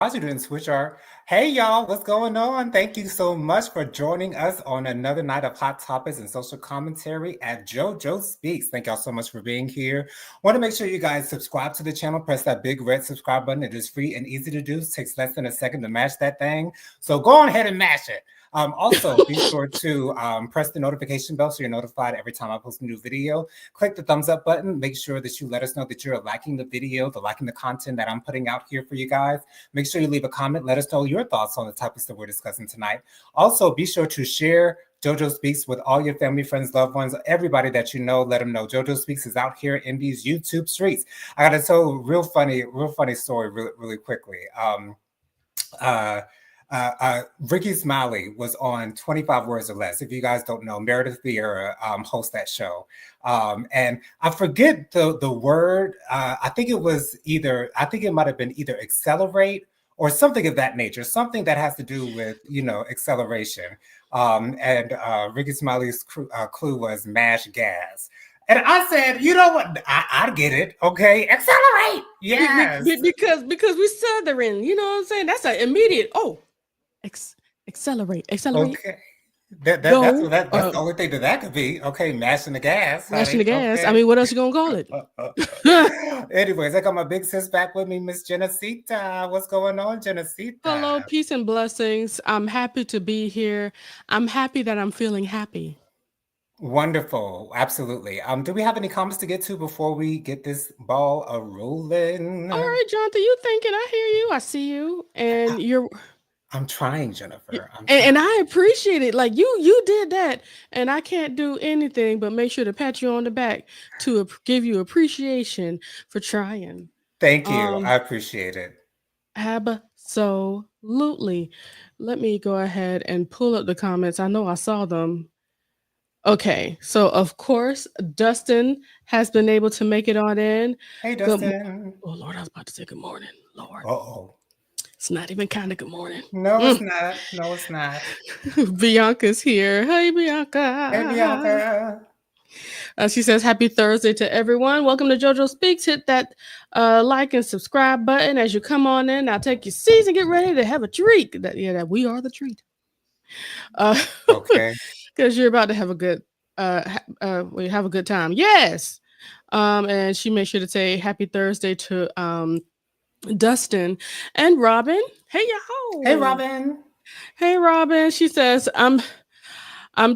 Positive and switch our hey y'all, what's going on? Thank you so much for joining us on another night of hot topics and social commentary at JoJo Speaks. Thank y'all so much for being here. Want to make sure you guys subscribe to the channel, press that big red subscribe button. It is free and easy to do. It takes less than a second to mash that thing. So go on ahead and mash it. Also, be sure to press the notification bell so you're notified every time I post a new video. Click the thumbs up button. Make sure that you let us know that you're liking the video, liking the content that I'm putting out here for you guys. Make sure you leave a comment. Let us know your thoughts on the topics that we're discussing tonight. Also, be sure to share JoJo Speaks with all your family, friends, loved ones, everybody that you know. Let them know JoJo Speaks is out here in these YouTube streets. I got to tell a real funny story really quickly. Ricky Smiley was on 25 Words or Less. If you guys don't know, Meredith Vieira hosts that show. And I forget the word. I think it might have been either accelerate or something of that nature, something that has to do with, acceleration. And Ricky Smiley's clue was mash gas. And I said, you know what? I get it. Okay, accelerate. Yes. Because we Southern, you know what I'm saying? That's an immediate, accelerate. Okay. That's the only thing that could be. Okay, mashing the gas. Mashing the gas. Okay. I mean, what else you gonna call it? Anyways, I got my big sis back with me, Miss Genacita. What's going on, Genacita? Hello, peace and blessings. I'm happy to be here. I'm happy that I'm feeling happy. Wonderful. Absolutely. Do we have any comments to get to before we get this ball rolling? All right, Jonathan, you thinking? I hear you. I see you. And I'm trying, Jennifer. And I appreciate it. Like you did that, and I can't do anything but make sure to pat you on the back to give you appreciation for trying. Thank you. I appreciate it. Absolutely. Let me go ahead and pull up the comments. I know I saw them. Okay, so of course, Dustin has been able to make it on in. Hey, Dustin. Oh, Lord, I was about to say good morning. Lord. Uh-oh. It's not even kind of good morning. No, it's not. No, it's not. Bianca's here. Hey, Bianca. Hey, Bianca. She says, happy Thursday to everyone. Welcome to JoJo Speaks. Hit that like and subscribe button as you come on in. Now take your seats and get ready to have a treat. That we are the treat. Okay. Because you're about to have a good have a good time. Yes. And she made sure to say happy Thursday to Dustin and Robin. Hey y'all. Hey Robin. Hey Robin. She says, I'm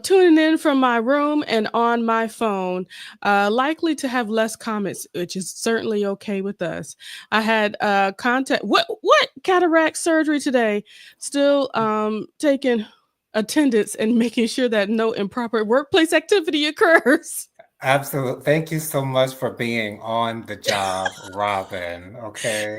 tuning in from my room and on my phone, likely to have less comments, which is certainly okay with us. I had what cataract surgery today. Still taking attendance and making sure that no improper workplace activity occurs. Absolutely. Thank you so much for being on the job, Robin. Okay.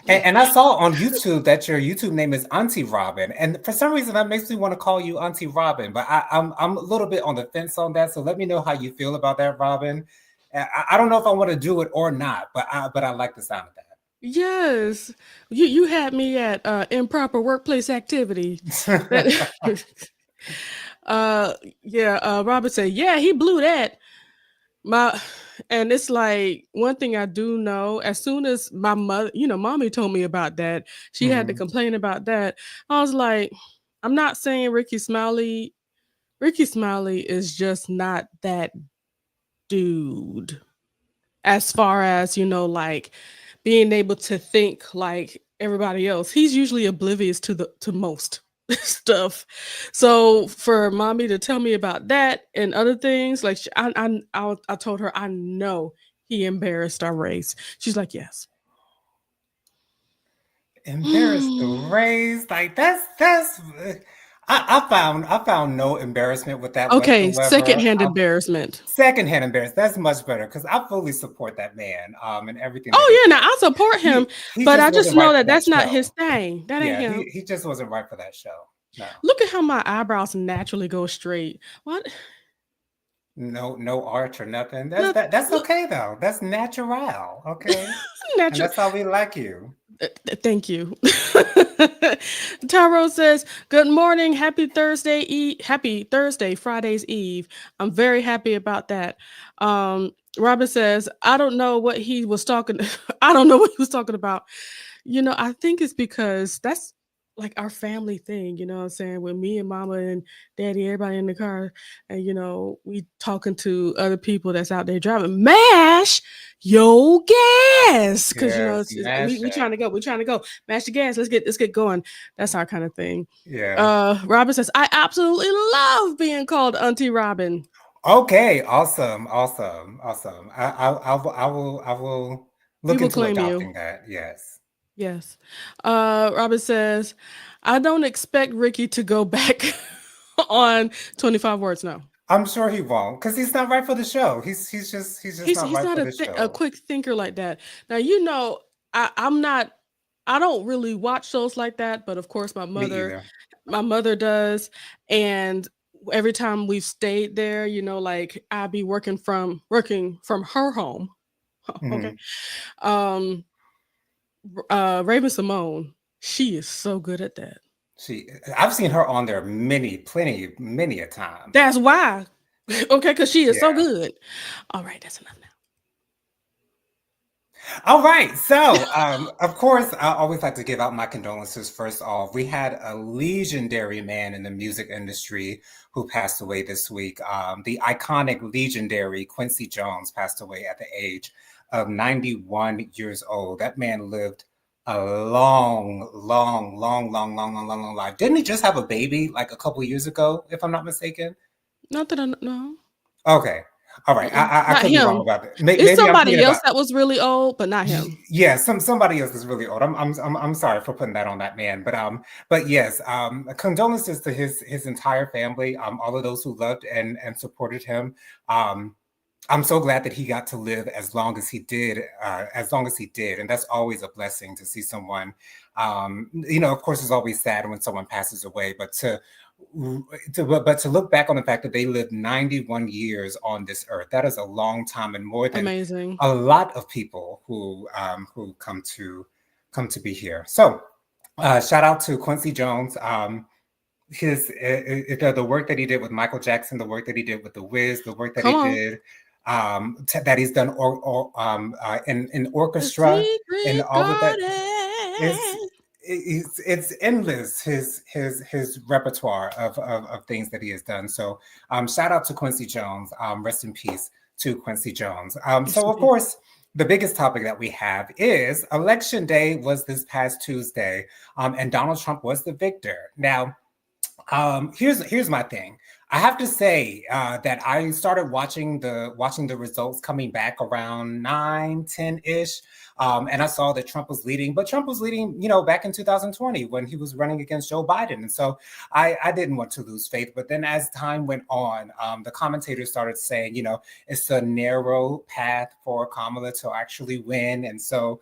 And I saw on YouTube that your YouTube name is Auntie Robin. And for some reason, that makes me want to call you Auntie Robin. But I'm a little bit on the fence on that. So let me know how you feel about that, Robin. I don't know if I want to do it or not, but I like the sound of that. Yes. You had me at improper workplace activity. Robert said, yeah, he blew that. And it's like one thing I do know, as soon as my mother, mommy told me about that, she had to complain about that. I was like, I'm not saying Ricky Smiley is just not that dude as far as, like being able to think like everybody else. He's usually oblivious to most stuff. So for mommy to tell me about that and other things, like I told her, I know he embarrassed our race. She's like, yes. Embarrassed the race? Like that's I found no embarrassment with that. Okay, whatsoever. Secondhand embarrassment. Secondhand embarrassment. That's much better because I fully support that man and everything. Oh yeah, now I support him, but I just know that that's not his thing. That ain't him. He just wasn't right for that show. No. Look at how my eyebrows naturally go straight. What? No arch or nothing. That's okay though. That's natural. Okay. And that's how we like you. Thank you. Taro says, good morning. Happy Thursday. Happy Thursday, Friday's Eve. I'm very happy about that. Robin says, I don't know what he was talking about. I think it's because that's like our family thing, you know what I'm saying? With me and mama and daddy, everybody in the car, and we talking to other people that's out there driving, mash yo gas. Cause Yes, we mash trying it. to go. We trying to go. Mash the gas. Let's get going. That's our kind of thing. Yeah. Robin says, I absolutely love being called Auntie Robin. Okay, awesome, awesome, awesome. I will We look will into claim you. adopting that. Yes. Yes. Robin says, I don't expect Ricky to go back on 25 words now. I'm sure he won't, because he's not right for the show. He's just not He's right not for a the a show. quick thinker like that. Now I'm not. I don't really watch shows like that, but of course Me either. my mother does, and every time we've stayed there, like I be working from her home. Okay. Hmm. Um, Raven Simone, she is so good at that. She, I've seen her on there many a time. That's why. Okay, because she is so Yeah. good. All right, that's enough now. All right. So, of course, I always like to give out my condolences first off. We had a legendary man in the music industry who passed away this week. The iconic legendary Quincy Jones passed away at the age of 91 years old. That man lived a long life. Didn't he just have a baby like a couple years ago, if I'm not mistaken? Not that I know. Okay. All right. Mm-mm. I Not could be wrong him. about that. It's Maybe I'm thinking somebody else about. that was really old, but not him. Yeah, somebody else is really old. I'm sorry for putting that on that man, but yes, condolences to his entire family, all of those who loved and supported him. Um, I'm so glad that he got to live as long as he did, and that's always a blessing to see someone. Of course, it's always sad when someone passes away, but to look back on the fact that they lived 91 years on this earth, that is a long time and more than Amazing. a lot of people who come to be here. So, shout out to Quincy Jones. The work that he did with Michael Jackson, the work that he did with The Wiz, the work that he Come on. did that he's done in The orchestra and secret all of that. It's garden. it's endless his repertoire of things that he has done. So shout out to Quincy Jones. Rest in peace to Quincy Jones. Yes, So of indeed. course the biggest topic that we have is election day was this past Tuesday, and Donald Trump was the victor. Now here's my thing. I have to say that I started watching the results coming back around 9, 10 ish, and I saw that Trump was leading. But Trump was leading, back in 2020 when he was running against Joe Biden, and so I didn't want to lose faith. But then as time went on, the commentators started saying, it's a narrow path for Kamala to actually win, and so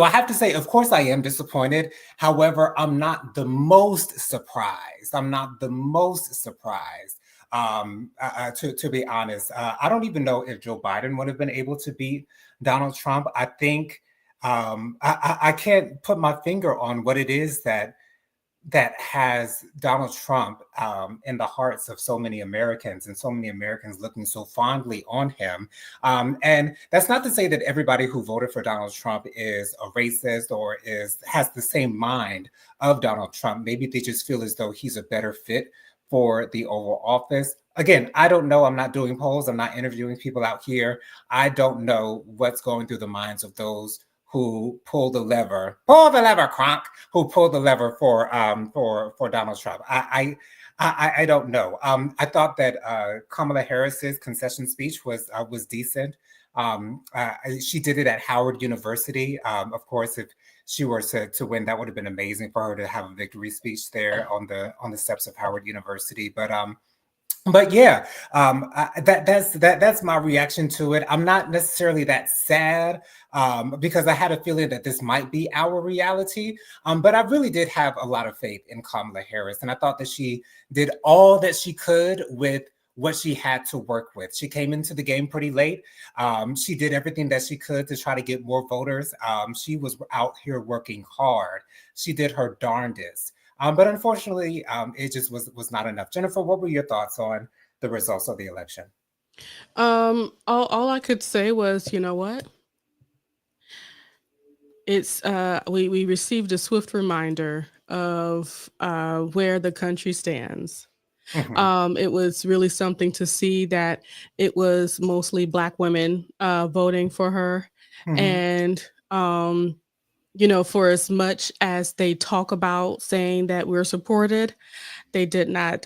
I have to say, of course, I am disappointed. However, I'm not the most surprised. I'm not the most surprised. To be honest, I don't even know if Joe Biden would have been able to beat Donald Trump. I think I can't put my finger on what it is that has Donald Trump in the hearts of so many Americans, and so many Americans looking so fondly on him. And that's not to say that everybody who voted for Donald Trump is a racist or has the same mind of Donald Trump. Maybe they just feel as though he's a better fit for the Oval Office. Again, I don't know. I'm not doing polls. I'm not interviewing people out here. I don't know what's going through the minds of those who pull the lever, Kronk, who pulled the lever for Donald Trump. I don't know. I thought that Kamala Harris's concession speech was decent. She did it at Howard University. Of course, if she were to win, that would have been amazing for her to have a victory speech there on the steps of Howard University. But yeah, that's my reaction to it. I'm not necessarily that sad because I had a feeling that this might be our reality. But I really did have a lot of faith in Kamala Harris, and I thought that she did all that she could with what she had to work with. She came into the game pretty late. She did everything that she could to try to get more voters. She was out here working hard. She did her darndest. But unfortunately, it just was not enough. Jennifer, what were your thoughts on the results of the election? All I could say was, you know what? It's we received a swift reminder of where the country stands. Hmm. It was really something to see that it was mostly Black women voting for her, Hmm. and for as much as they talk about saying that we're supported, they did not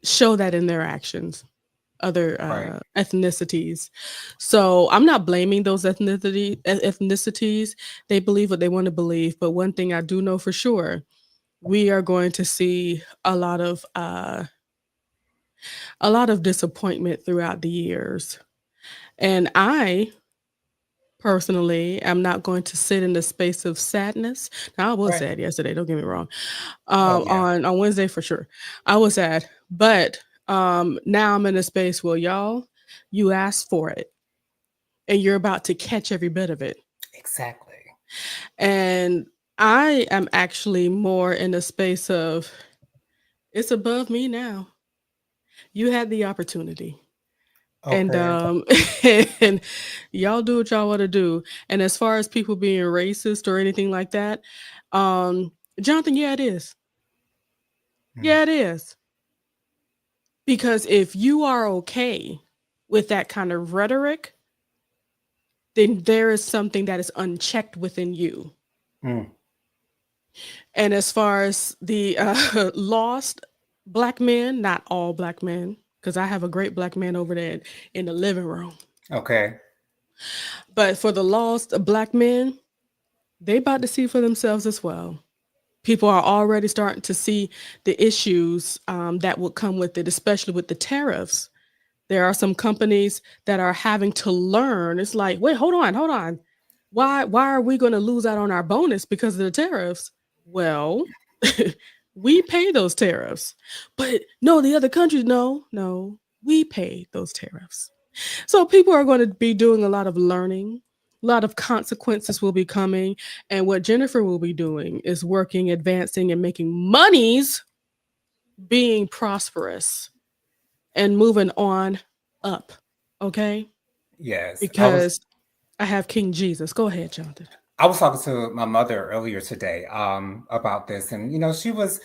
show that in their actions. Other Right. ethnicities. So I'm not blaming those ethnicities. They believe what they want to believe. But one thing I do know for sure, we are going to see a lot of disappointment throughout the years. And I personally am not going to sit in the space of sadness. Now I was Right. sad yesterday, don't get me wrong. Oh yeah. On Wednesday for sure. I was sad. But now I'm in a space where y'all, you asked for it and you're about to catch every bit of it. Exactly. And I am actually more in a space of it's above me now. You had the opportunity. And Okay. and y'all do what y'all want to do. And as far as people being racist or anything like that, Jonathan, yeah, it is. Mm. Yeah, it is. Because if you are okay with that kind of rhetoric, then there is something that is unchecked within you. Mm. And as far as the lost Black men, not all Black men, because I have a great Black man over there in the living room. Okay. But for the lost Black men, they about to see for themselves as well. People are already starting to see the issues that would come with it, especially with the tariffs. There are some companies that are having to learn. It's like, wait, hold on, hold on. Why are we going to lose out on our bonus because of the tariffs? Well, we pay those tariffs. But no, the other countries, no, we pay those tariffs. So people are going to be doing a lot of learning. A lot of consequences will be coming. And what Jennifer will be doing is working, advancing, and making monies, being prosperous and moving on up. Okay? Yes. Because I have King Jesus. Go ahead, Jonathan. I was talking to my mother earlier today about this, and she was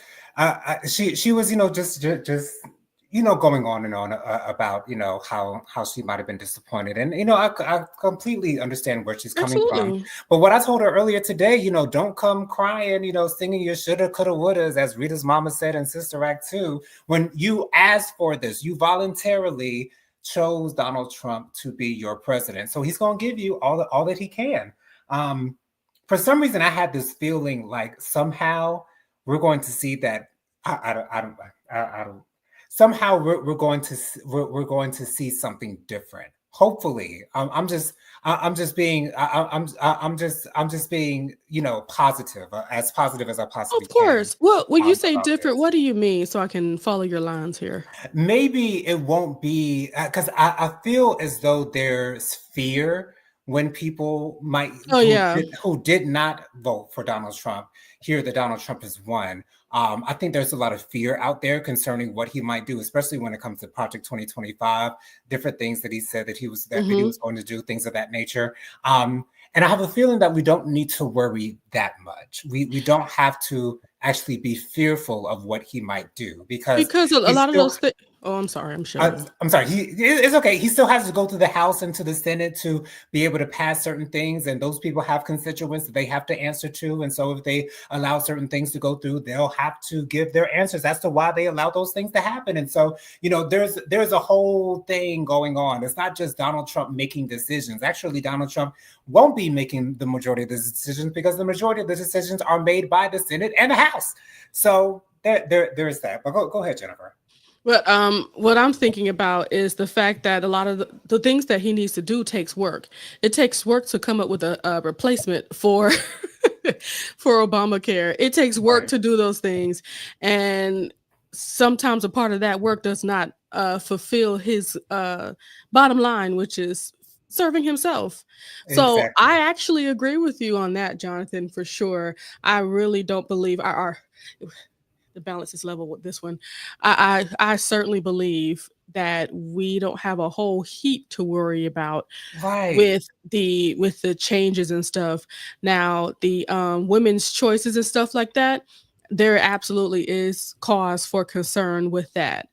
just going on and on about how she might have been disappointed, and I completely understand where she's coming from. Absolutely. But what I told her earlier today, don't come crying, singing your shoulda, coulda, wouldas, as Rita's mama said in Sister Act 2. When you asked for this, you voluntarily chose Donald Trump to be your president, so he's going to give you all that he can. Um, for some reason, I had this feeling like somehow we're going to see that. I don't. Somehow we're going to see something different. Hopefully, I'm just being I'm just being positive, as positive as I possibly Of can course. Well, when you say about different, this. what do you mean so I can follow your lines here? Maybe it won't be because I feel as though there's fear when people might Oh, yeah. who did not vote for Donald Trump hear that Donald Trump has won. I think there's a lot of fear out there concerning what he might do, especially when it comes to Project 2025, different things that he said that he Mhm. was going to do, things of that nature. And I have a feeling that we don't need to worry that much. We don't have to actually be fearful of what he might do because Because a he's lot of still those things. Oh, I'm sorry. I'm shutting. I'm sorry. It's okay. He still has to go through the House and to the Senate to be able to pass certain things, and those people have constituents that they have to answer to. And so, if they allow certain things to go through, they'll have to give their answers as to why they allow those things to happen. And so, there's a whole thing going on. It's not just Donald Trump making decisions. Actually, Donald Trump won't be making the majority of the decisions because the majority of the decisions are made by the Senate and the House. So there's that. But go ahead, Jennifer. But what I'm thinking about is the fact that a lot of the things that he needs to do takes work. It takes work to come up with a replacement for for Obamacare. It takes work Right. to do those things, and sometimes a part of that work does not fulfill his bottom line, which is serving himself. So Exactly. I actually agree with you on that, Jonathan, for sure. I really don't believe our the balance is level with this one. I certainly believe that we don't have a whole heap to worry about Right. with the changes and stuff. Now, the women's choices and stuff like that, there absolutely is cause for concern with that.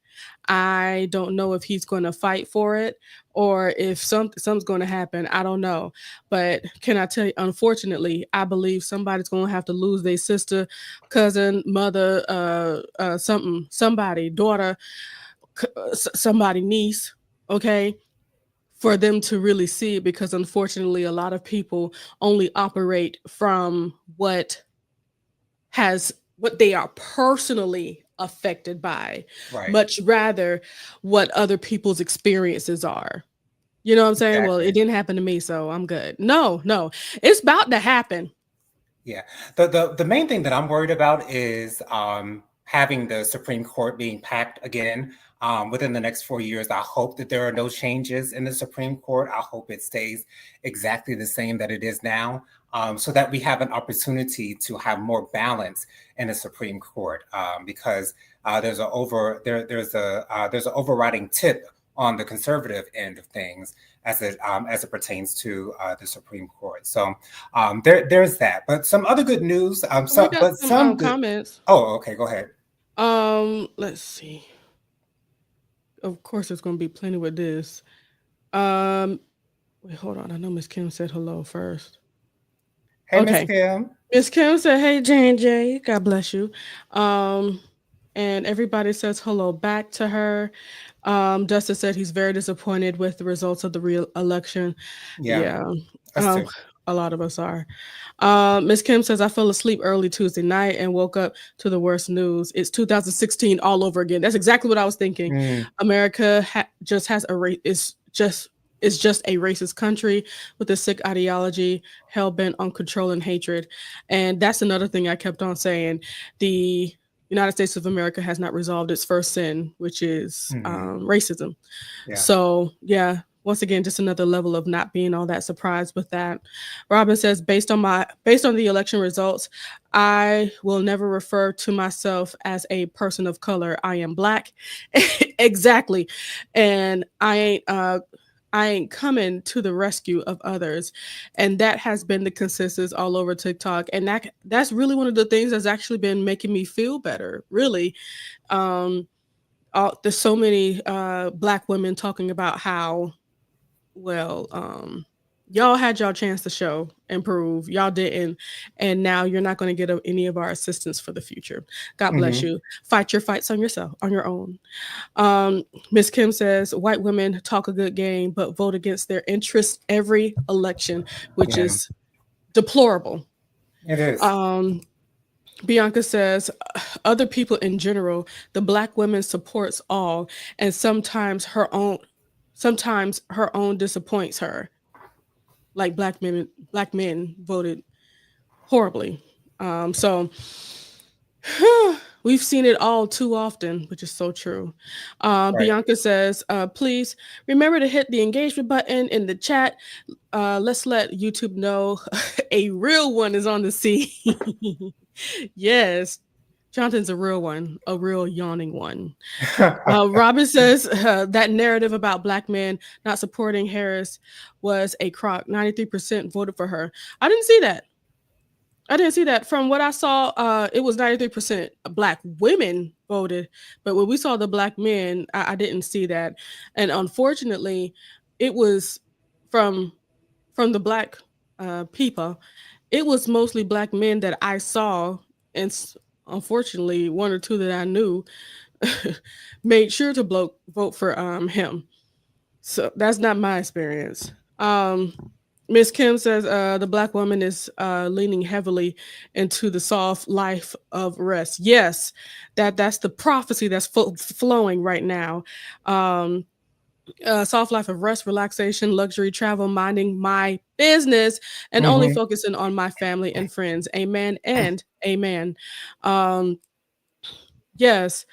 I don't know if he's going to fight for it or if something's going to happen. I don't know. But can I tell you, unfortunately, I believe somebody's going to have to lose their sister, cousin, mother, somebody, daughter, somebody, niece, okay, for them to really see it, because unfortunately a lot of people only operate from has what they are personally affected by, Right. much rather what other people's experiences are. You know what I'm saying? Well, it Exactly. didn't happen to me, so I'm good. No, no, it's about to happen. Yeah. The main thing that I'm worried about is having the Supreme Court being packed again within the next 4 years. I hope that there are no changes in the Supreme Court. I hope it stays exactly the same that it is now, so that we have an opportunity to have more balance in the Supreme Court, because there's an overriding tip on the conservative end of things as it pertains to the Supreme Court. So there's that. But some other good news. We got some Some good. comments. Oh, okay. Go ahead. Let's see. Of course, there's going to be plenty with this. Um, Wait, hold on. I know Miss Kim said hello first. Hey, Miss Okay. Kim. Miss Kim said, "Hey, J&J, God bless you." Um, and everybody says hello back to her. Justice said he's very disappointed with the results of the real election. Yeah, Yeah, us um, too. a lot of us are. Miss Kim says, "I fell asleep early Tuesday night and woke up to the worst news. It's 2016 all over again." That's exactly what I was thinking. Mm, America just has a race. It's just a racist country with a sick ideology, hell bent on control and hatred. And that's another thing I kept on saying. The United States of America has not resolved its first sin, which is mm, racism. yeah. So yeah, once again, just another level of not being all that surprised with that. Robin says, based on the election results, I will never refer to myself as a person of color. I am black. Exactly. And I ain't coming to the rescue of others. And that has been the consensus all over TikTok. And that's really one of the things that's actually been making me feel better, really. Um, there's so many black women talking about how, well, y'all had y'all chance to show and prove, y'all didn't, and now you're not going to get any of our assistance for the future. God bless Hmm. you. Fight your fights on yourself, on your own. um Miss Kim says white women talk a good game but vote against their interests every election, which Yeah, is deplorable. it is. um Bianca says, other people in general, the black woman supports all, and sometimes her own disappoints her. Like black men voted horribly. So we've seen it all too often, which is so true. Right. Bianca says, please remember to hit the engagement button in the chat. Let's let YouTube know a real one is on the scene. Yes, Jonathan's a real one, a real yawning one. Robin says that narrative about black men not supporting Harris was a crock. 93% voted for her. I didn't see that. I didn't see that. From what I saw, it was 93% black women voted, but when we saw the black men, I didn't see that. And unfortunately, it was from from the black people. It was mostly black men that I saw, and unfortunately, one or two that I knew made sure to vote for him. So that's not my experience. Miss Kim says the black woman is leaning heavily into the soft life of rest. Yes, that's the prophecy that's flowing right now. Um, Soft life of rest, relaxation, luxury, travel, minding my business, and only Hmm. focusing on my family and friends. Amen and amen. Um, yes.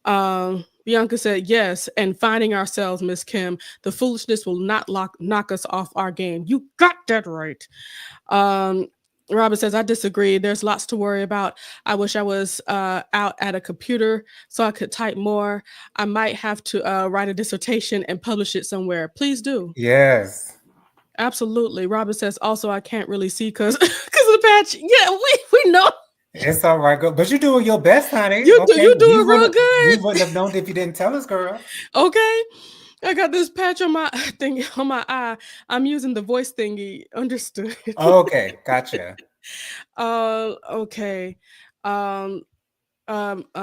Bianca said yes, and finding ourselves, Miss Kim. The foolishness will not knock us off our game. You got that right. Um, Robert says, I disagree. There's lots to worry about. I wish I was out at a computer so I could type more. I might have to write a dissertation and publish it somewhere. Please do. Yes. Absolutely. Robert says, also, I can't really see because of the patch. Yeah, we know. It's all right, girl. But you're doing your best, honey. You Okay. do it real We good. wouldn't have known if you didn't tell us, girl. Okay. I got this patch on my thing on my eye. I'm using the voice thingy. Understood. Okay, gotcha. Okay. Um,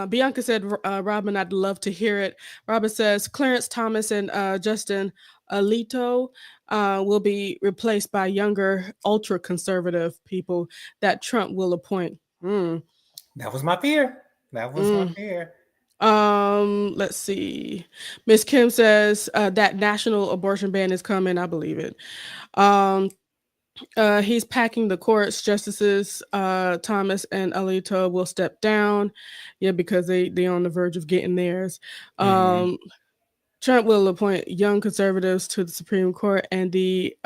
Bianca said, Robin, I'd love to hear it. Robin says, Clarence Thomas and Justin Alito will be replaced by younger, ultra conservative people that Trump will appoint. That was my fear. That was my Mm. fear. Let's see. Miss Kim says that national abortion ban is coming. I believe it. Um, he's packing the courts. Justices Thomas and Alito will step down. Yeah, because they on the verge of getting theirs. Mm-hmm. Trump will appoint young conservatives to the Supreme Court and the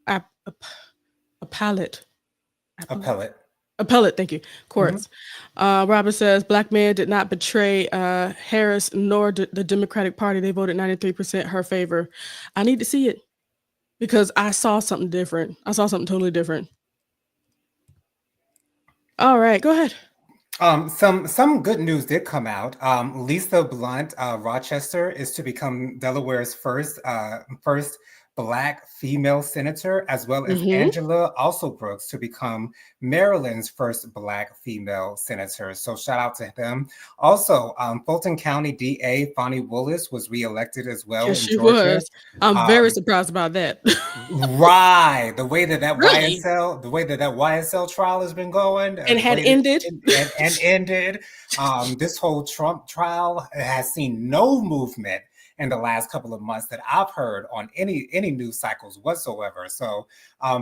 appellate appellate Appellate. appellate. Thank you, Mm-hmm. courts. Robert says black man did not betray Harris nor the Democratic Party. They voted 93% her favor. I need to see it because I saw something different. I saw something totally different. All right, go ahead. Some good news did come out. Lisa Blunt, Rochester, is to become Delaware's first Black female senator, as well as Mm-hmm. Angela also Brooks to become Maryland's first Black female senator. So shout out to them. Also, Fulton County DA Fonnie Willis was reelected as well Yes, in she Georgia. was. I'm very Um, surprised about that. Right. The way that Really? that YSL trial has been going, And the had way that ended. and ended, this whole Trump trial has seen no movement in the last couple of months that I've heard on any news cycles whatsoever. So,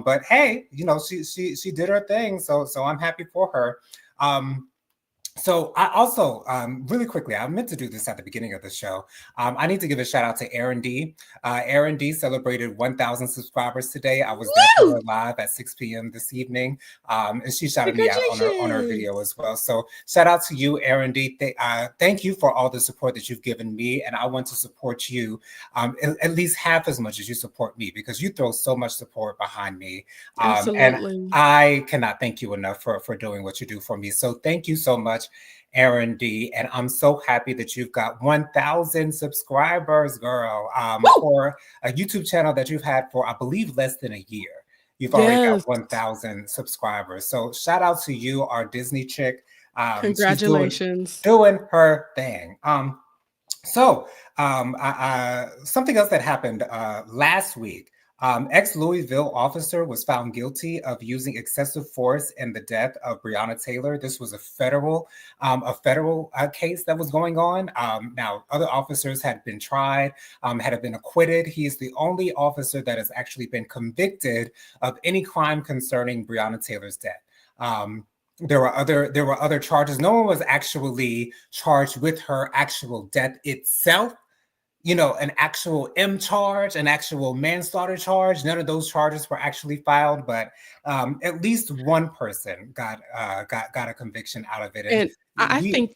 but hey, she did her thing, so I'm happy for her. Um, so I also, really quickly, I meant to do this at the beginning of the show. I need to give a shout out to Erin D. Erin D celebrated 1,000 subscribers today. I was there for Woo! her live at 6 p.m. this evening, and she shouted me out on her video Congratulations. as well. So shout out to you, Erin D. Thank you for all the support that you've given me, and I want to support you at least half as much as you support me because you throw so much support behind me, and Absolutely. I cannot thank you enough for doing what you do for me. So thank you so much, Aaron D. And I'm so happy that you've got 1,000 subscribers, girl, Woo! for a YouTube channel that you've had for, I believe, less than a year. You've already got Yes. 1,000 subscribers. So shout out to you, our Disney chick. She's Congratulations. doing her thing. So, something else that happened last week. Ex-Louisville officer was found guilty of using excessive force in the death of Breonna Taylor. This was a federal case that was going on. Now, other officers had been tried, had been acquitted. He is the only officer that has actually been convicted of any crime concerning Breonna Taylor's death. There were other charges. No one was actually charged with her actual death itself. An actual charge, an actual manslaughter charge. None of those charges were actually filed, but at least one person got a conviction out of it. And And I think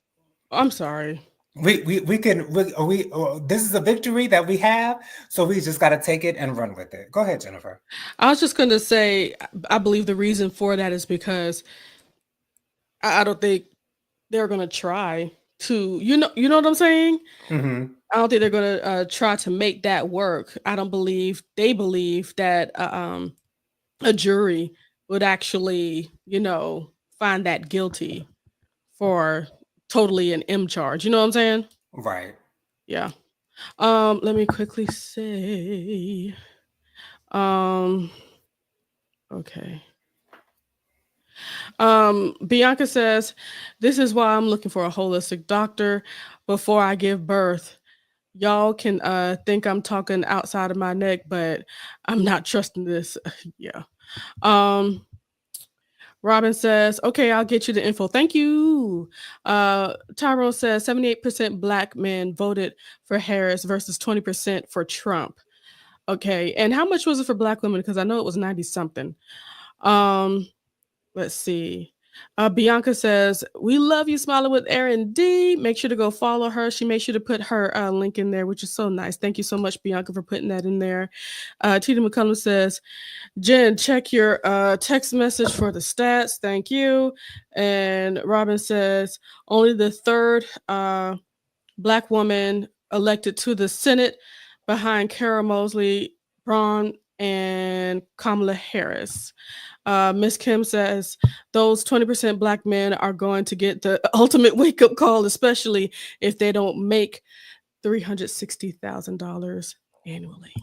I'm sorry. we can this is a victory that we have, so we just got to take it and run with it. Go ahead, Jennifer. I was just gonna say I believe the reason for that is because I don't think they're gonna try to you know what I'm saying? Mm-hmm. I don't think they're gonna try to make that work. I don't believe they believe that a jury would actually, find that guilty for totally an M charge. You know what I'm saying? Right. Yeah. Let me quickly say. Um, okay. Bianca says, "This is why I'm looking for a holistic doctor before I give birth. Y'all can think I'm talking outside of my neck, but I'm not trusting this." Yeah. Um, Robin says, "Okay, I'll get you the info. Thank you." Tyrone says 78% black men voted for Harris versus 20% for Trump. Okay, and how much was it for black women? Because I know it was 90 something. Um, let's see. Bianca says, "We love you, Smiling with Erin D. Make sure to go follow her. She made sure to put her link in there, which is so nice. Thank you so much, Bianca, for putting that in there." Tina McCullum says, "Jen, check your text message for the stats. Thank you." And Robin says, "Only the third Black woman elected to the Senate behind Kara Mosley, Braun, and Kamala Harris." Miss Kim says those 20% Black men are going to get the ultimate wake up call, especially if they don't make $360,000 annually.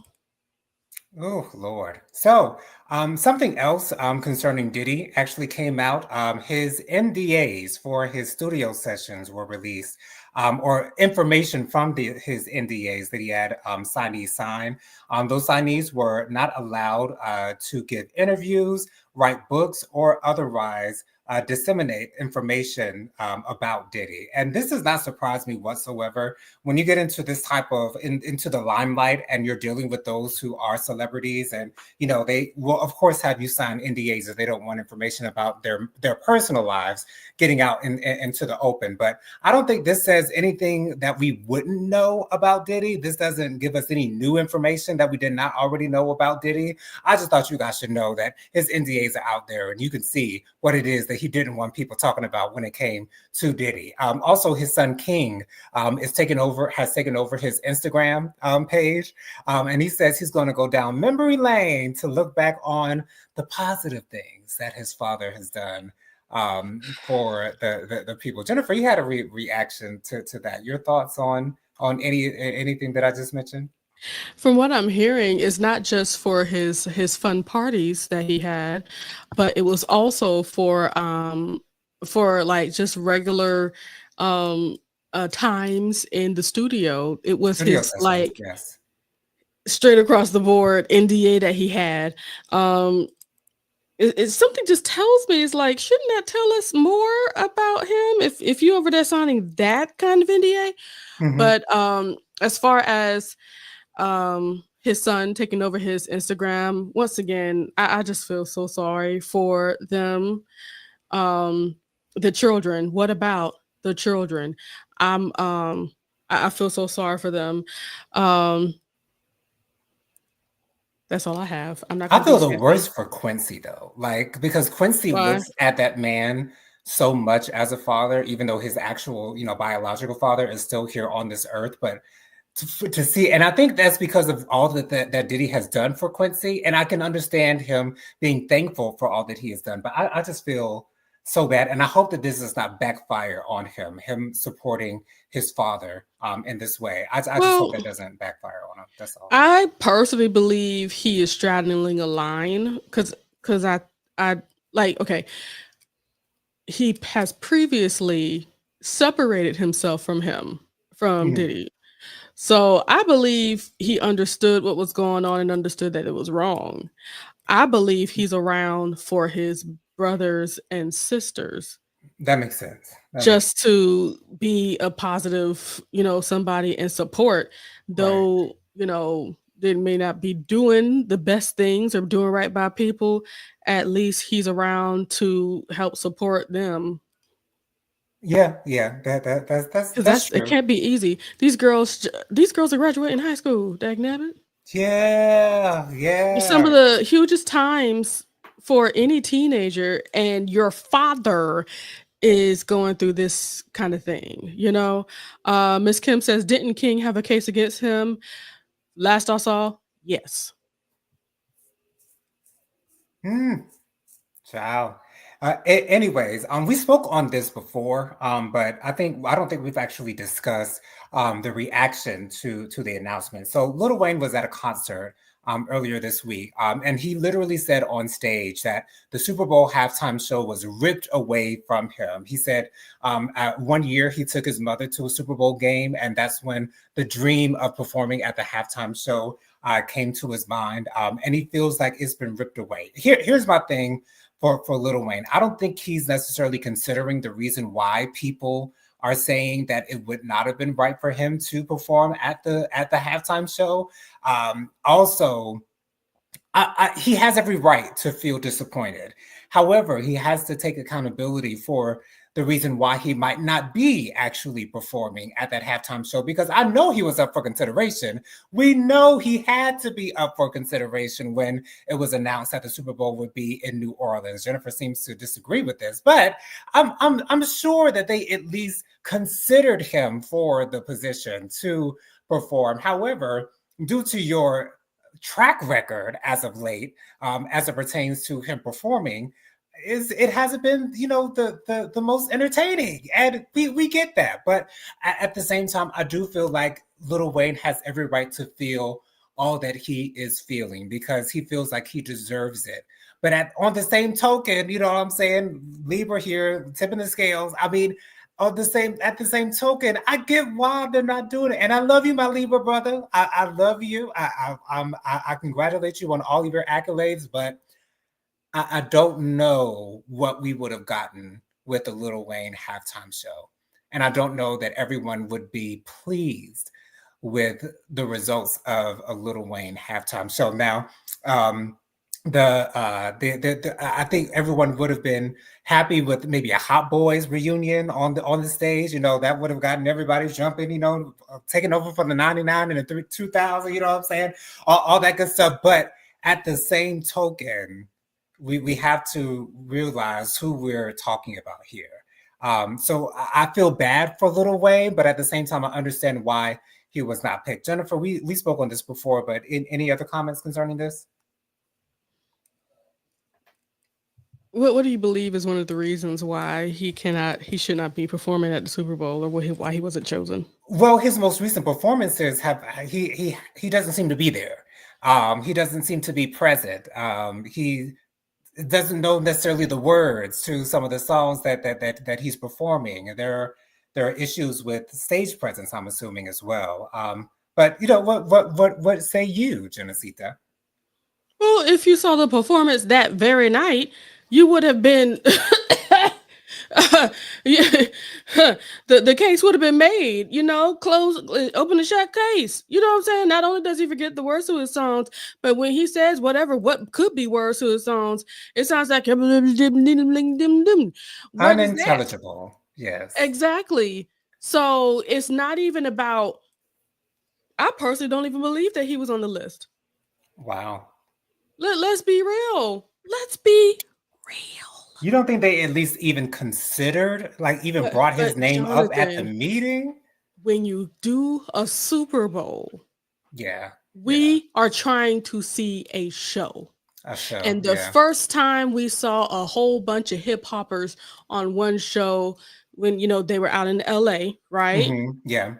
Oh, Lord. So, something else concerning Diddy actually came out. His NDAs for his studio sessions were released, or information from his NDAs that he had signees sign. Those signees were not allowed to give interviews, write books, or otherwise disseminate information about Diddy. And this does not surprise me whatsoever when you get into this type of into the limelight and you're dealing with those who are celebrities, and they will of course have you sign NDAs if they don't want information about their personal lives getting out into the open. But I don't think this says anything that we wouldn't know about Diddy. This doesn't give us any new information that we did not already know about Diddy. I just thought you guys should know that his NDAs are out there and you can see what it is that he didn't want people talking about when it came to Diddy. Also, his son King has taken over his Instagram page, and he says he's going to go down memory lane to look back on the positive things that his father has done for the people. Jennifer, you had a reaction to that. Your thoughts on anything that I just mentioned? From what I'm hearing, it's not just for his fun parties that he had, but it was also for like just regular um times in the studio. It was Studio his sessions, like yes. straight across the board NDA that he had. It's something just tells me it's like, shouldn't that tell us more about him if you over there signing that kind of NDA? Mm-hmm. But as far as his son taking over his Instagram, once again, I just feel so sorry for them. Um the children. What about the children? I'm I feel so sorry for them. Um that's all I have. I'm not I gonna be feel the sassy. worst for Quincy though, like because Quincy Why? looks at that man so much as a father, even though his actual, biological father is still here on this earth. But to see, and I think that's because of all that Diddy has done for Quincy, and I can understand him being thankful for all that he has done. But I just feel so bad, and I hope that this does not backfire on him supporting his father in this way. I just hope Well, that doesn't backfire on him. That's all. I personally believe he is straddling a line because I like okay, he has previously separated himself from Mhm. Diddy. So I believe he understood what was going on and understood that it was wrong. I believe he's around for his brothers and sisters That makes sense. That makes just to be a positive, somebody and support, right. though, they may not be doing the best things or doing right by people. At least he's around to help support them. Yeah, yeah. Cause That's it true. can't be easy. These girls are graduating high school. Dag nabbit. Yeah, It's some of yeah. the hugest times for any teenager, and your father is going through this kind of thing. Miss Kim says, didn't King have a case against him? Last I saw, yes. Hmm. Ciao. Anyways, we spoke on this before, but I don't think we've actually discussed the reaction to the announcement. So Lil Wayne was at a concert earlier this week, and he literally said on stage that the Super Bowl halftime show was ripped away from him. He said one year he took his mother to a Super Bowl game, and that's when the dream of performing at the halftime show came to his mind, and he feels like it's been ripped away. Here's my thing for Lil Wayne. I don't think he's necessarily considering the reason why people are saying that it would not have been right for him to perform at the halftime show. Also, he has every right to feel disappointed. However, he has to take accountability for the reason why he might not be actually performing at that halftime show, because I know he was up for consideration. We know he had to be up for consideration when it was announced that the Super Bowl would be in New Orleans. Jennifer seems to disagree with this, but I'm sure that they at least considered him for the position to perform. However, due to your track record as of late, as it pertains to him performing, is it hasn't been, the most entertaining, and we get that. But at the same time, I do feel like Lil Wayne has every right to feel all that he is feeling, because he feels like he deserves it. But on the same token, you know what I'm saying, Libra here, tipping the scales. I mean, at the same token, I get why they're not doing it, and I love you, my Libra brother. I love you. I congratulate you on all of your accolades, but I don't know what we would have gotten with the Lil Wayne halftime show, and I don't know that everyone would be pleased with the results of a Lil Wayne halftime show. Now, I think everyone would have been happy with maybe a Hot Boys reunion on the stage. That would have gotten everybody jumping. Taking over from the '99 and the 2000. You know what I'm saying? All that good stuff. But at the same token, we have to realize who we're talking about here. So I feel bad for Lil Wayne, but at the same time, I understand why he was not picked. Jennifer, we spoke on this before, but any other comments concerning this? What do you believe is one of the reasons why he should not be performing at the Super Bowl, or why he wasn't chosen? Well, his most recent performances he doesn't seem to be there. He doesn't seem to be present. He doesn't know necessarily the words to some of the songs that he's performing. There are issues with stage presence, I'm assuming, as well. But what say you, Genesita? Well, if you saw the performance that very night, you would have been yeah, the case would have been made, close, open and shut case. You know what I'm saying? Not only does he forget the words to his songs, but when he says what could be words to his songs, it sounds like what is that? Unintelligible. Yes. Exactly. So it's not even about. I personally don't even believe that he was on the list. Wow. Let's be real. Let's be real. You don't think they at least even considered, like even brought his name up at the meeting? When you do a Super Bowl, yeah, we are trying to see a show. A show. And the first time we saw a whole bunch of hip hoppers on one show, when they were out in LA, right? Mm-hmm. Yeah.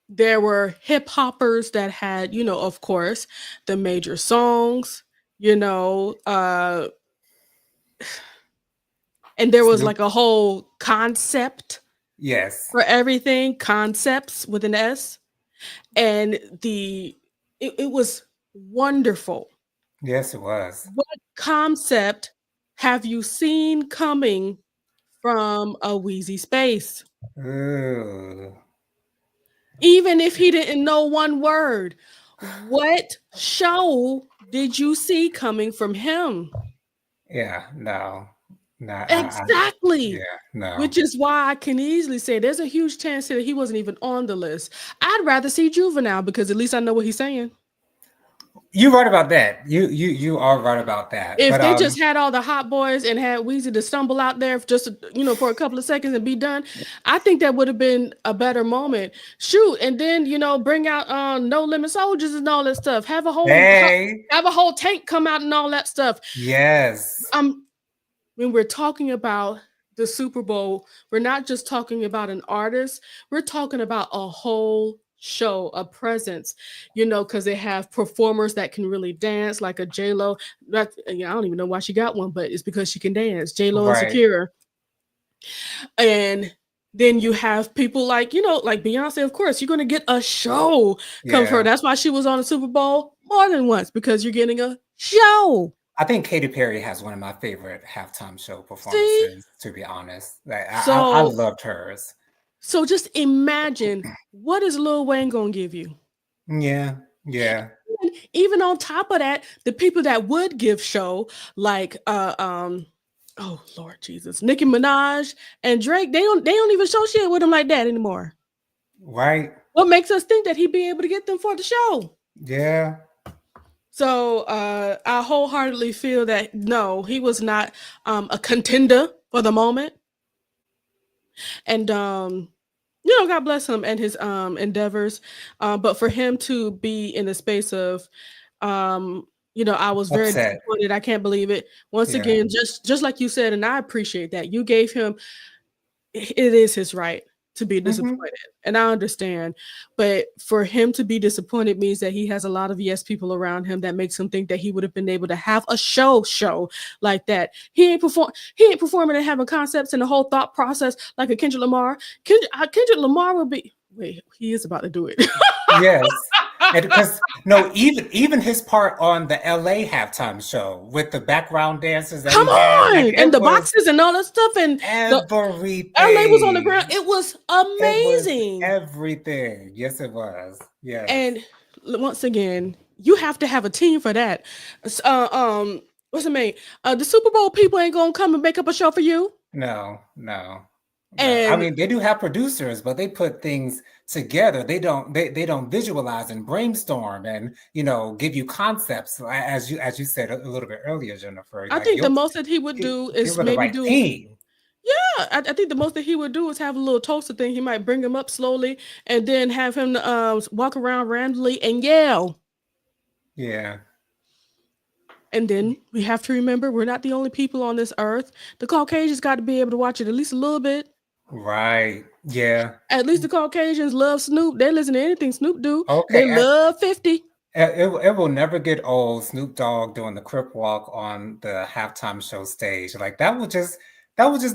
There were hip hoppers that had, of course, the major songs, and there was like a whole concept. Yes. For everything, concepts with an S. And it was wonderful. Yes, it was. What concept have you seen coming from a Wheezy Space? Ooh. Even if he didn't know one word, what show did you see coming from him? Yeah, no. Exactly. No. Which is why I can easily say there's a huge chance that he wasn't even on the list. I'd rather see Juvenile, because at least I know what he's saying. You're right about that. You are right about that. If they just had all the Hot Boys and had Weezy to stumble out there just for a couple of seconds and be done, I think that would have been a better moment. Shoot, and then bring out No Limit Soldiers and all that stuff. Have a whole tank come out and all that stuff. Yes. When we're talking about the Super Bowl, we're not just talking about an artist. We're talking about a whole show, a presence, because they have performers that can really dance, like a J-Lo. I don't even know why she got one, but it's because she can dance. J-Lo and Shakira. And then you have people like Beyonce, of course. You're going to get a show come from her. That's why she was on the Super Bowl more than once, because you're getting a show. I think Katy Perry has one of my favorite halftime show performances, to be honest. I loved hers. So just imagine, what is Lil Wayne gonna give you? Yeah. even on top of that, the people that would give show, like oh Lord Jesus, Nicki Minaj and Drake, they don't even show shit with him like that anymore. Right. What makes us think that he'd be able to get them for the show? Yeah. So I wholeheartedly feel that no, he was not a contender for the moment. And God bless him and his endeavors. But for him to be in the space of I was very Upset. disappointed. I can't believe it. Once Yeah. again, just like you said, and I appreciate that. You gave him it is his right to be disappointed. And I understand. But for him to be disappointed means that he has a lot of yes people around him that makes him think that he would have been able to have a show like that. He ain't performing and having concepts and the whole thought process like a Kendrick Lamar. Kendrick Lamar will be wait, he is about to do it. Yes. Because no, even his part on the LA halftime show with the background dancers that Come he had, like on, and the it was boxes and all that stuff, and everything. LA was on the ground. It was It was amazing. everything. Yes, it was. Yes. And once again, you have to have a team for that. What's it mean? The Super Bowl people ain't gonna come and make up a show for you. No. I And mean, they do have producers, but they put things together. They don't visualize and brainstorm and give you concepts as you said a little bit earlier, Jennifer. I Like think the you'll most that he would do is give her the maybe right do. theme. Yeah, I think the most that he would do is have a little toaster thing. He might bring him up slowly and then have him walk around randomly and yell. Yeah. And then we have to remember we're not the only people on this earth. The Caucasians got to be able to watch it at least a little bit. Right. Yeah. At least the Caucasians love Snoop. They listen to anything Snoop do. Okay. They love 50. It will never get old. Snoop Dogg doing the Crip Walk on the halftime show stage. Like that will just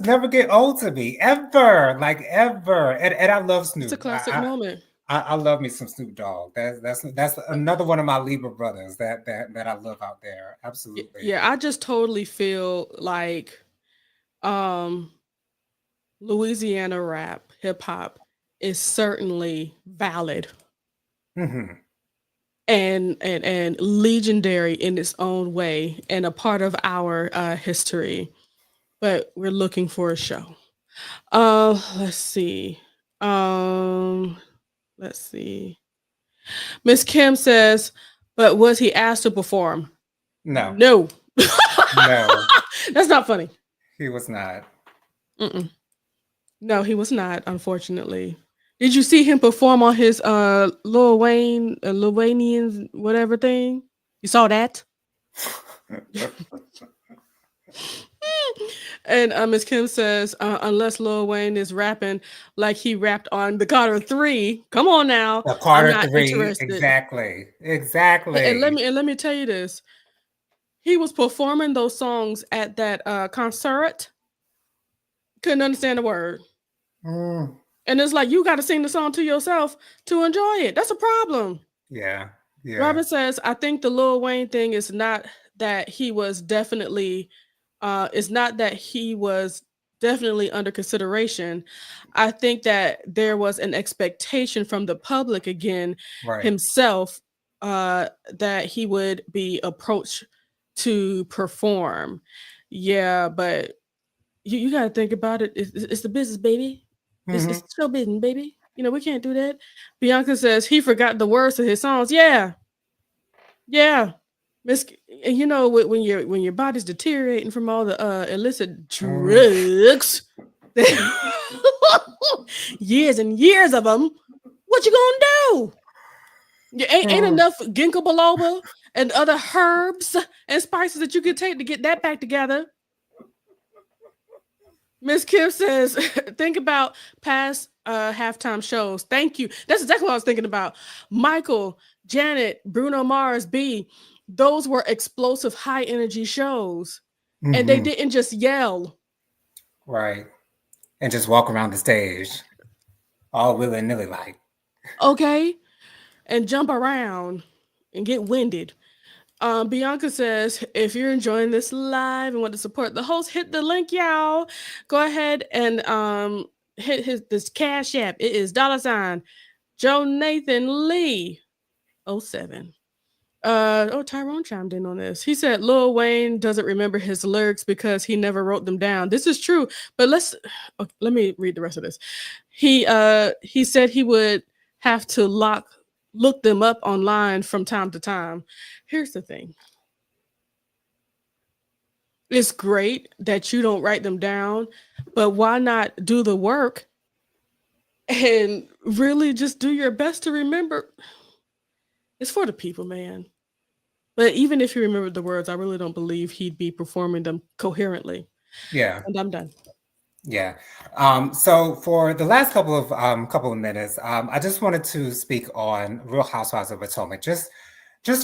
never get old to me ever. Like ever. And I love Snoop. It's a classic moment. I love me some Snoop Dogg. That's another one of my Libra brothers that I love out there. Absolutely. Yeah, I just totally feel like Louisiana rap, hip hop is certainly valid. Mm-hmm. And legendary in its own way and a part of our history. But we're looking for a show. Let's see. Let's see. Miss Kim says, but was he asked to perform? No. No. No. That's not funny. He was not. No, he was not, unfortunately. Did you see him perform on his Lil Wayne's whatever thing? You saw that? And Miss Kim says, unless Lil Wayne is rapping like he rapped on the Carter 3, come on now. The Carter I'm not 3, interested. exactly. And let me tell you this. He was performing those songs at that concert. Couldn't understand a word. Mm. And it's like you got to sing the song to yourself to enjoy it. That's a problem. Yeah. Robin says, I think the Lil Wayne thing is not that he was definitely under consideration. I think that there was an expectation from the public again, himself, that he would be approached to perform. Yeah, but you got to think about it. It's the business, baby. It's show business, baby. We can't do that. Bianca says he forgot the words to his songs. Yeah. Miss, when your body's deteriorating from all the illicit drugs, years and years of them, what you gonna do? Ain't enough ginkgo biloba and other herbs and spices that you could take to get that back together. Miss Kim says, think about past halftime shows. Thank you. That's exactly what I was thinking about. Michael, Janet, Bruno Mars, B. Those were explosive, high energy shows. And they didn't just yell. Right. And just walk around the stage all willy-nilly like. Okay. And jump around and get winded. Bianca says, if you're enjoying this live and want to support the host, hit the link, y'all. Go ahead and hit this Cash App. It is $Joe Nathan Lee 07. Tyrone chimed in on this. He said Lil Wayne doesn't remember his lyrics because he never wrote them down. This is true, but let me read the rest of this. He said he would have to look them up online from time to time. Here's the thing. It's great that you don't write them down, but why not do the work and really just do your best to remember? It's for the people, man. But even if he remembered the words, I really don't believe he'd be performing them coherently. Yeah. And I'm done. Yeah. So for the last couple of minutes, I just wanted to speak on Real Housewives of Potomac, just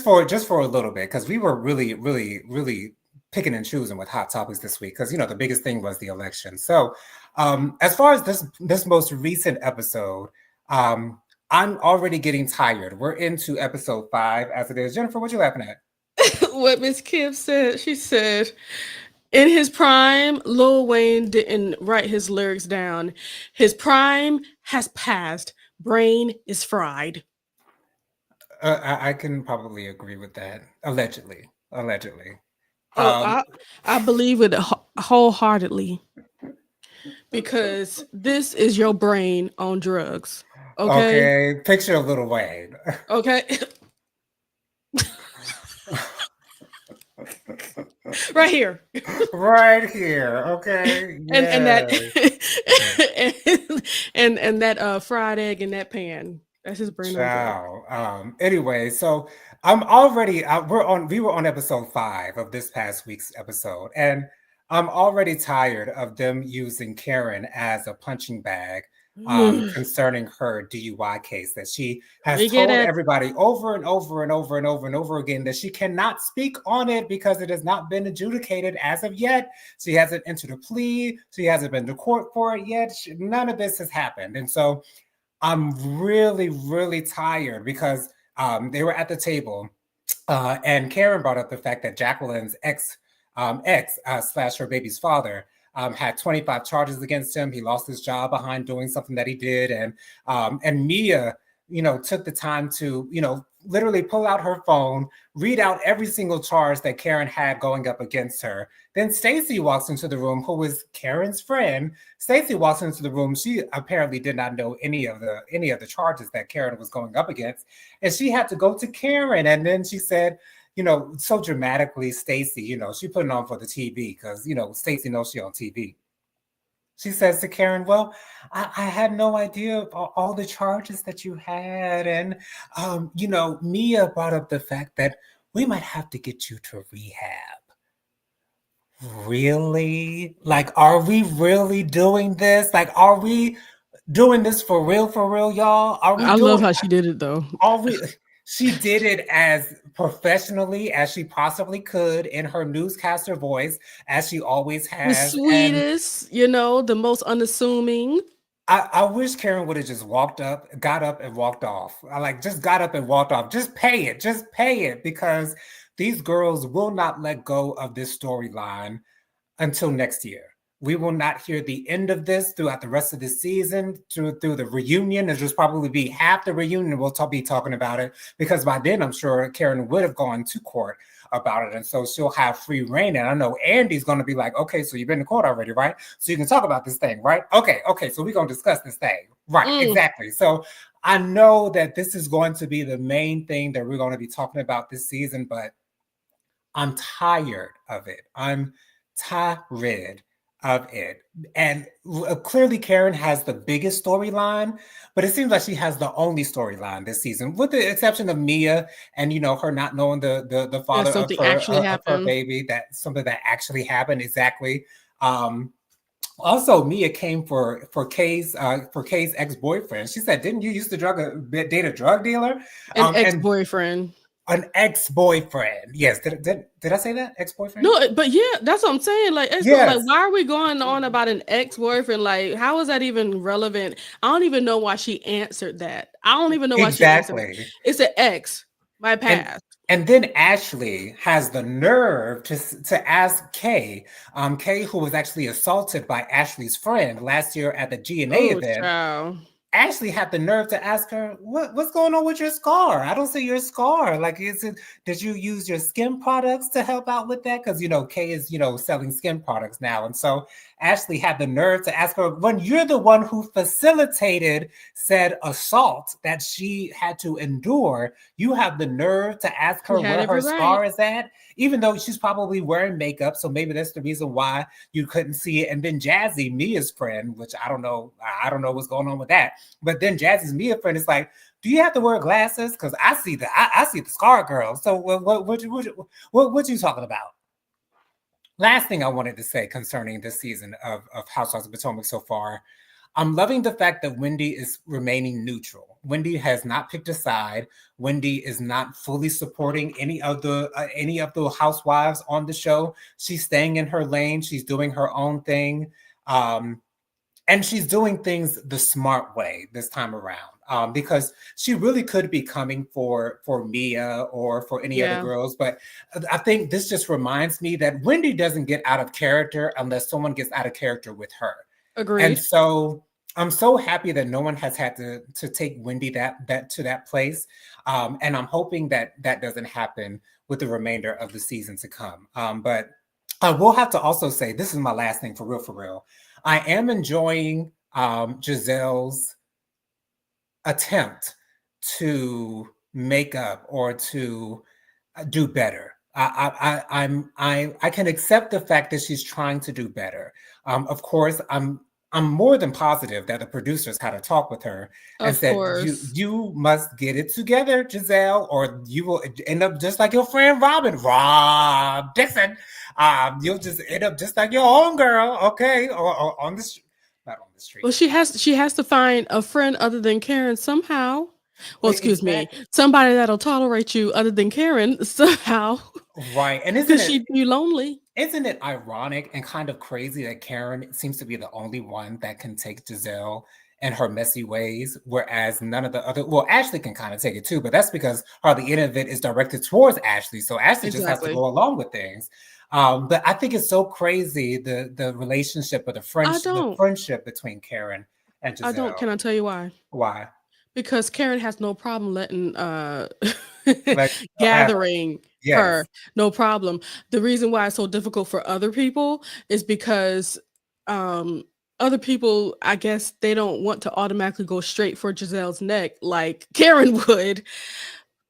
for a little bit, because we were really picking and choosing with hot topics this week, because the biggest thing was the election. So as far as this most recent episode, I'm already getting tired. We're into episode 5 as it is. Jennifer, what you laughing at? What Miss Kim said, she said, in his prime, Lil Wayne didn't write his lyrics down. His prime has passed. Brain is fried. I can probably agree with that. Allegedly. Oh, Um, I believe it wholeheartedly because this is your brain on drugs. Okay. okay, picture of Little Wayne. Okay. Right here. Right here. Okay. And that Yes. and that fried egg in that pan. That's his brain on drugs. Ciao. Anyway, so I'm already we were on episode 5 of this past week's episode, and I'm already tired of them using Karen as a punching bag concerning her DUI case, that she has We get told it. everybody over and over and over and over and over again that she cannot speak on it because it has not been adjudicated as of yet. She hasn't entered a plea. She hasn't been to court for it yet. None of this has happened. And so I'm really tired because they were at the table and Karen brought up the fact that Jacqueline's ex slash her baby's father had 25 charges against him. He lost his job behind doing something that he did, and Mia, took the time to, literally pull out her phone, read out every single charge that Karen had going up against her. Then Stacy walks into the room, who was Karen's friend. Stacy walks into the room. She apparently did not know any of the charges that Karen was going up against, and she had to go to Karen. And then she said, so dramatically, Stacy, she put it on for the TV because, Stacy knows she on TV. She says to Karen, well, I had no idea of all the charges that you had. And, Mia brought up the fact that we might have to get you to rehab. Really? Like, are we really doing this? Like, are we doing this for real, y'all? Are we I doing love how she did it though. are we she did it as professionally as she possibly could in her newscaster voice, as she always The has. And sweetest, the most unassuming. I wish Karen would have just got up and walked off. Just got up and walked off. Just pay it, because these girls will not let go of this storyline until next year. We will not hear the end of this throughout the rest of the season, through the reunion. It'll just probably be half the reunion we'll be talking about it, because by then I'm sure Karen would have gone to court about it, and so she'll have free reign. And I know Andy's going to be like, okay, so you've been to court already, right? So you can talk about this thing, right? Okay, so we're going to discuss this thing, right? Exactly. So I know that this is going to be the main thing that we're going to be talking about this season, but I'm tired of it. I'm tired of it. And clearly Karen has the biggest storyline, but it seems like she has the only storyline this season, with the exception of Mia and, her not knowing the father of her baby, that something that actually happened. Exactly. Also, Mia came for Kay's ex-boyfriend. She said, didn't you used to date a drug dealer? An ex-boyfriend. An ex-boyfriend. Yes. Did I say that? Ex-boyfriend? No, but yeah, that's what I'm saying. Like, yes. Like, why are we going on about an ex-boyfriend? Like, how is that even relevant? I don't even know why she answered that. I don't even know why she answered it. It's an ex, my past. And then Ashley has the nerve to ask Kay, Kay, who was actually assaulted by Ashley's friend last year at the GNA event. Child. Ashley had the nerve to ask her, what's going on with your scar? I don't see your scar. Like, did you use your skin products to help out with that? Because, Kay is, selling skin products now. And so Ashley had the nerve to ask her, when you're the one who facilitated said assault that she had to endure, you have the nerve to ask her She had where her every right. scar is at, even though she's probably wearing makeup. So maybe that's the reason why you couldn't see it. And then Jazzy, Mia's friend, which I don't know what's going on with that. But then Jazzy's Mia friend is like, do you have to wear glasses? Because I see the scar girl. So what you talking about? Last thing I wanted to say concerning this season of Housewives of Potomac so far, I'm loving the fact that Wendy is remaining neutral. Wendy has not picked a side. Wendy is not fully supporting any of the housewives on the show. She's staying in her lane. She's doing her own thing. And she's doing things the smart way this time around, because she really could be coming for Mia or for any other girls. But I think this just reminds me that Wendy doesn't get out of character unless someone gets out of character with her. Agreed. And so I'm so happy that no one has had to take Wendy that to that place. And I'm hoping that doesn't happen with the remainder of the season to come. But I will have to also say, this is my last thing for real. I am enjoying Giselle's attempt to make up or to do better. I can accept the fact that she's trying to do better. Of course, I'm more than positive that the producers had a talk with her and said, you must get it together, Giselle, or you will end up just like your friend Rob Dixon. You'll just end up just like your own girl, okay? Or on the street. Not on the street. Well, she has to find a friend other than Karen somehow. Well, excuse me, somebody that'll tolerate you other than Karen somehow. Right. And because she'd be lonely. Isn't it ironic and kind of crazy that Karen seems to be the only one that can take Giselle and her messy ways, whereas none of the other, well, Ashley can kind of take it too, but that's because hardly any of it is directed towards Ashley. So Ashley just has to go along with things. But I think it's so crazy, the relationship or the friendship between Karen and Giselle. I don't. Can I tell you why? Why? Because Karen has no problem letting gathering her, no problem. The reason why it's so difficult for other people is because other people, I guess, they don't want to automatically go straight for Giselle's neck like Karen would.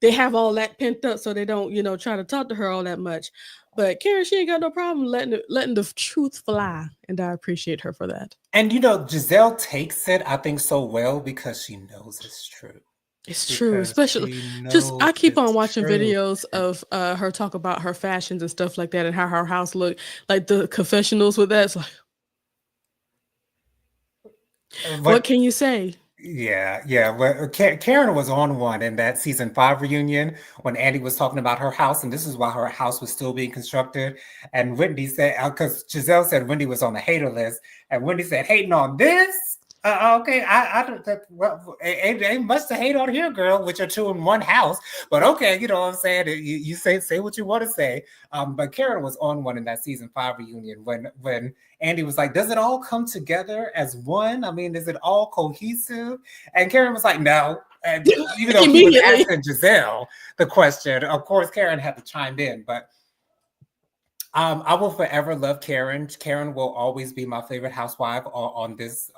They have all that pent up, so they don't, try to talk to her all that much. But Karen, she ain't got no problem letting the truth fly, and I appreciate her for that. And Giselle takes it, I think, so well because she knows it's true. It's true, especially I keep on watching videos of her talk about her fashions and stuff like that, and how her house looked, like the confessionals with that. It's like, what can you say? Yeah. Well, Karen was on one in that season 5 reunion when Andy was talking about her house, and this is why her house was still being constructed. And Wendy said, because Giselle said Wendy was on the hater list, and Wendy said, hating on this? Okay, I don't. Well, ain't much to hate on here, girl, with your 2-in-1 house. But okay, you know what I'm saying. You say what you want to say. But Karen was on one in that season 5 reunion when Andy was like, "Does it all come together as one? I mean, is it all cohesive?" And Karen was like, "No." And even though he was asking Giselle the question, of course, Karen had to chime in, but. I will forever love Karen. Karen will always be my favorite housewife on this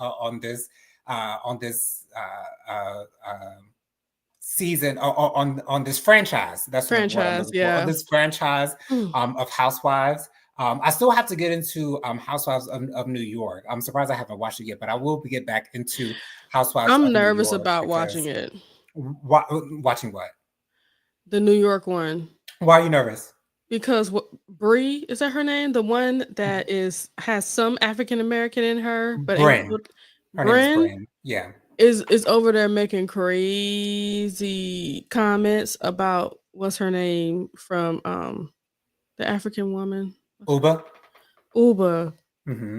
season on this franchise. That's franchise, on this franchise of Housewives. I still have to get into Housewives of New York. I'm surprised I haven't watched it yet, but I will get back into Housewives. I'm nervous about watching it. Watching what? The New York one. Why are you nervous? Because Bree, is that her name? The one that has some African American in her, but Bryn. Her name is Bryn. Yeah. Is over there making crazy comments about what's her name from the African woman. Uba. Mm-hmm.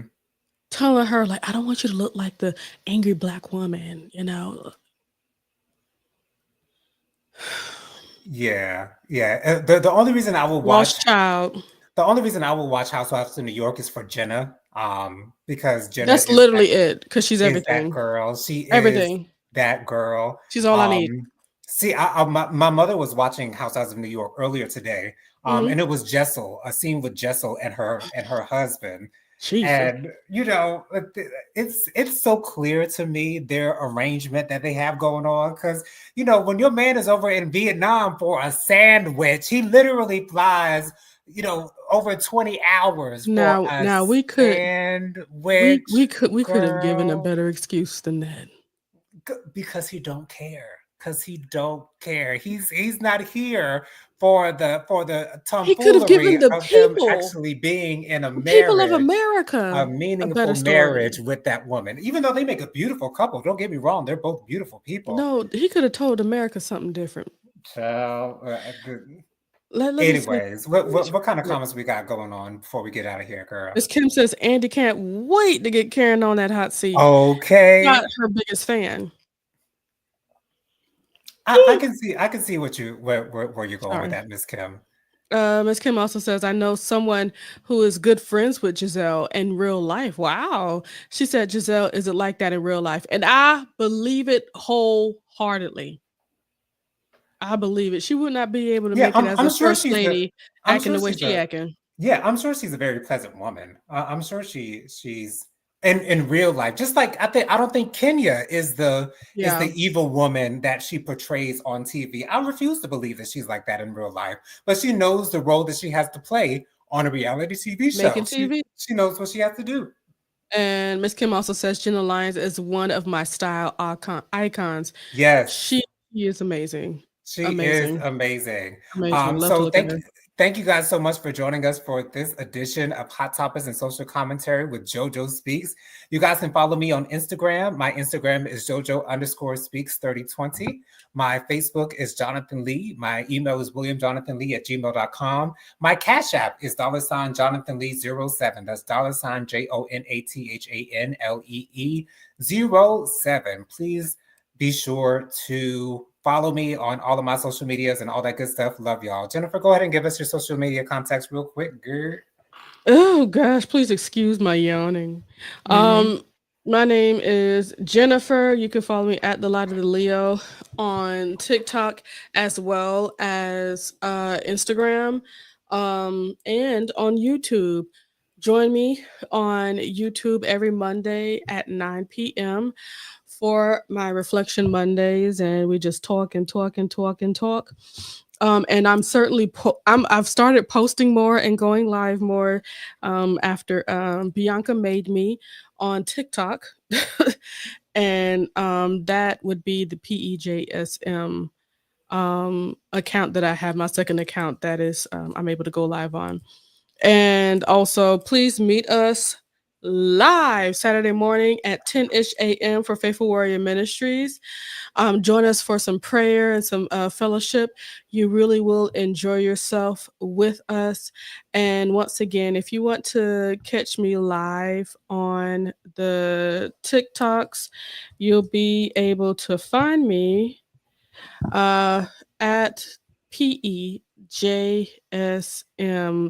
Telling her, like, I don't want you to look like the angry black woman, Yeah. The only reason I will watch Lost Child. The only reason I will watch Housewives of New York is for Jenna. Because Jenna. That's literally it. Because she's everything. That girl. She is everything. that girl. She's all I need. See, my mother was watching Housewives of New York earlier today, and Mhm. it was Jessel, a scene with Jessel and her husband. Jesus. And you know, it's so clear to me their arrangement that they have going on because you know when your man is over in Vietnam for a sandwich, he literally flies over 20 hours for a Now sandwich, we could have given a girl. better excuse than that. Because he don't care. Because he don't care. He's not here for the He could have tomfoolery given of him actually being in the people of a America a meaningful better story. marriage with that woman. Even though they make a beautiful couple, don't get me wrong, they're both beautiful people. No, he could have told America something different. So, Let me say anyways, this what kind of real quick. comments we got going on before we get out of here, girl? Miss Kim says Andy can't wait to get Karen on that hot seat. Not Okay. her biggest fan. I can see what you where you're going with Sorry. that, Miss Kim. Miss Kim also says, I know someone who is good friends with Giselle in real life. Wow. She said Giselle isn't like that in real life. And I believe it wholeheartedly. I believe it. She would not be able to Yeah, make it as I'm a sure first she's lady I'm acting sure the way she's she a acting. yeah, I'm sure she's a very pleasant woman. I'm sure she's in real life. Just like I don't think Kenya is Yeah. the evil woman that she portrays on TV. I refuse to believe that she's like that in real life. But she knows the role that she has to play on a reality TV show. Making TV. She knows what she has to do. And Miss Kim also says Jenna Lyons is one of my style icons. Yes. She, she is amazing. She is Amazing. amazing. Amazing. Love to So look at her. thank you guys so much for joining us for this edition of Hot Topics and Social Commentary with JoJo Speaks. You guys can follow me on Instagram. My Instagram is JoJo_Speaks3020. My Facebook is Jonathan Lee. My email is WilliamJonathanLee@gmail.com. My Cash App is $JonathanLee07. That's $JonathанLee07. Please be sure to follow me on all of my social medias and all that good stuff. Love y'all. Jennifer, go ahead and give us your social media contacts real quick. Good. Oh gosh, please excuse my yawning. Mm-hmm. My name is Jennifer. You can follow me at the Light of the Leo on TikTok as well as Instagram, and on YouTube. Join me on YouTube every Monday at 9 p.m. for my Reflection Mondays, and we just talk and talk and talk and talk. And I'm certainly I've started posting more and going live more after Bianca made me on TikTok, and that would be the PEJSM account that I have, my second account that is I'm able to go live on. And also, please meet us live Saturday morning at 10-ish a.m. for Faithful Warrior Ministries. Join us for some prayer and some fellowship. You really will enjoy yourself with us. And once again, if you want to catch me live on the TikToks, you'll be able to find me at PEJSM.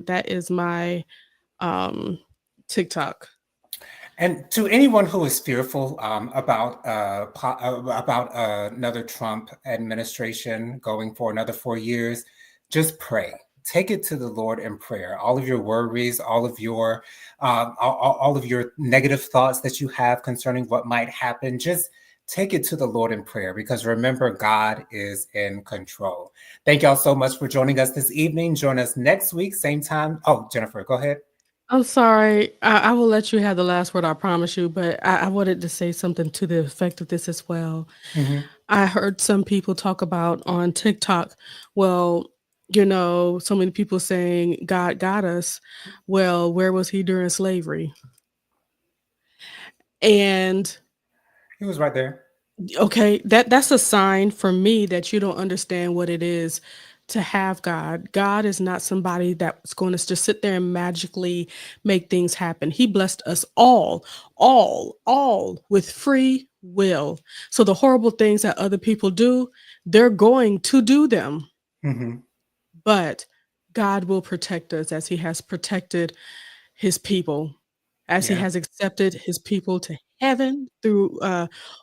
That is my TikTok. And to anyone who is fearful about another Trump administration going for another 4 years, just pray. Take it to the Lord in prayer. All of your worries, all of your negative thoughts that you have concerning what might happen, just take it to the Lord in prayer because remember, God is in control. Thank y'all so much for joining us this evening. Join us next week, same time. Oh, Jennifer, go ahead. I'm sorry. I will let you have the last word, I promise you, but I wanted to say something to the effect of this as well. Mm-hmm. I heard some people talk about on TikTok, well, so many people saying God got us. Well, where was he during slavery? And He was right there. okay, that's a sign for me that you don't understand what it is to have God. God is not somebody that's going to just sit there and magically make things happen. He blessed us all with free will. So the horrible things that other people do, they're going to do them. Mm-hmm. But God will protect us as he has protected his people, as he Yeah. has accepted his people to heaven through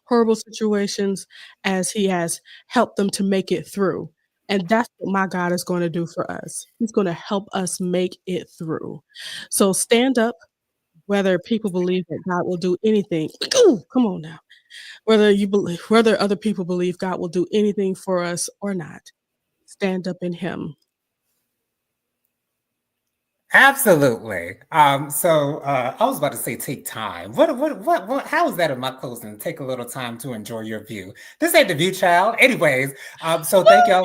horrible situations as He has helped them to make it through. And that's what my God is going to do for us. He's going to help us make it through. So stand up, whether people believe that God will do anything. Ooh, come on now. Whether other people believe God will do anything for us or not, stand up in Him. Absolutely. I was about to say take time. How is that in my closing? Take a little time to enjoy your view. This ain't the view, child. Anyways, so thank y'all.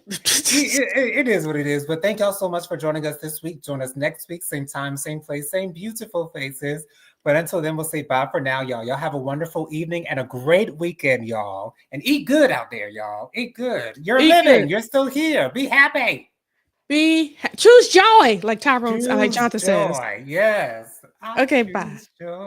It is what it is, but thank y'all so much for joining us this week. Join us next week, same time, same place, same beautiful faces. But until then, we'll say bye for now, y'all. Y'all have a wonderful evening and a great weekend, y'all. And eat good out there, y'all. Eat good. You're Eat living. good. You're still here. Be happy. Choose joy, like Tyrone, like Choose Jonathan says. joy. Yes. I Okay, bye. choose joy.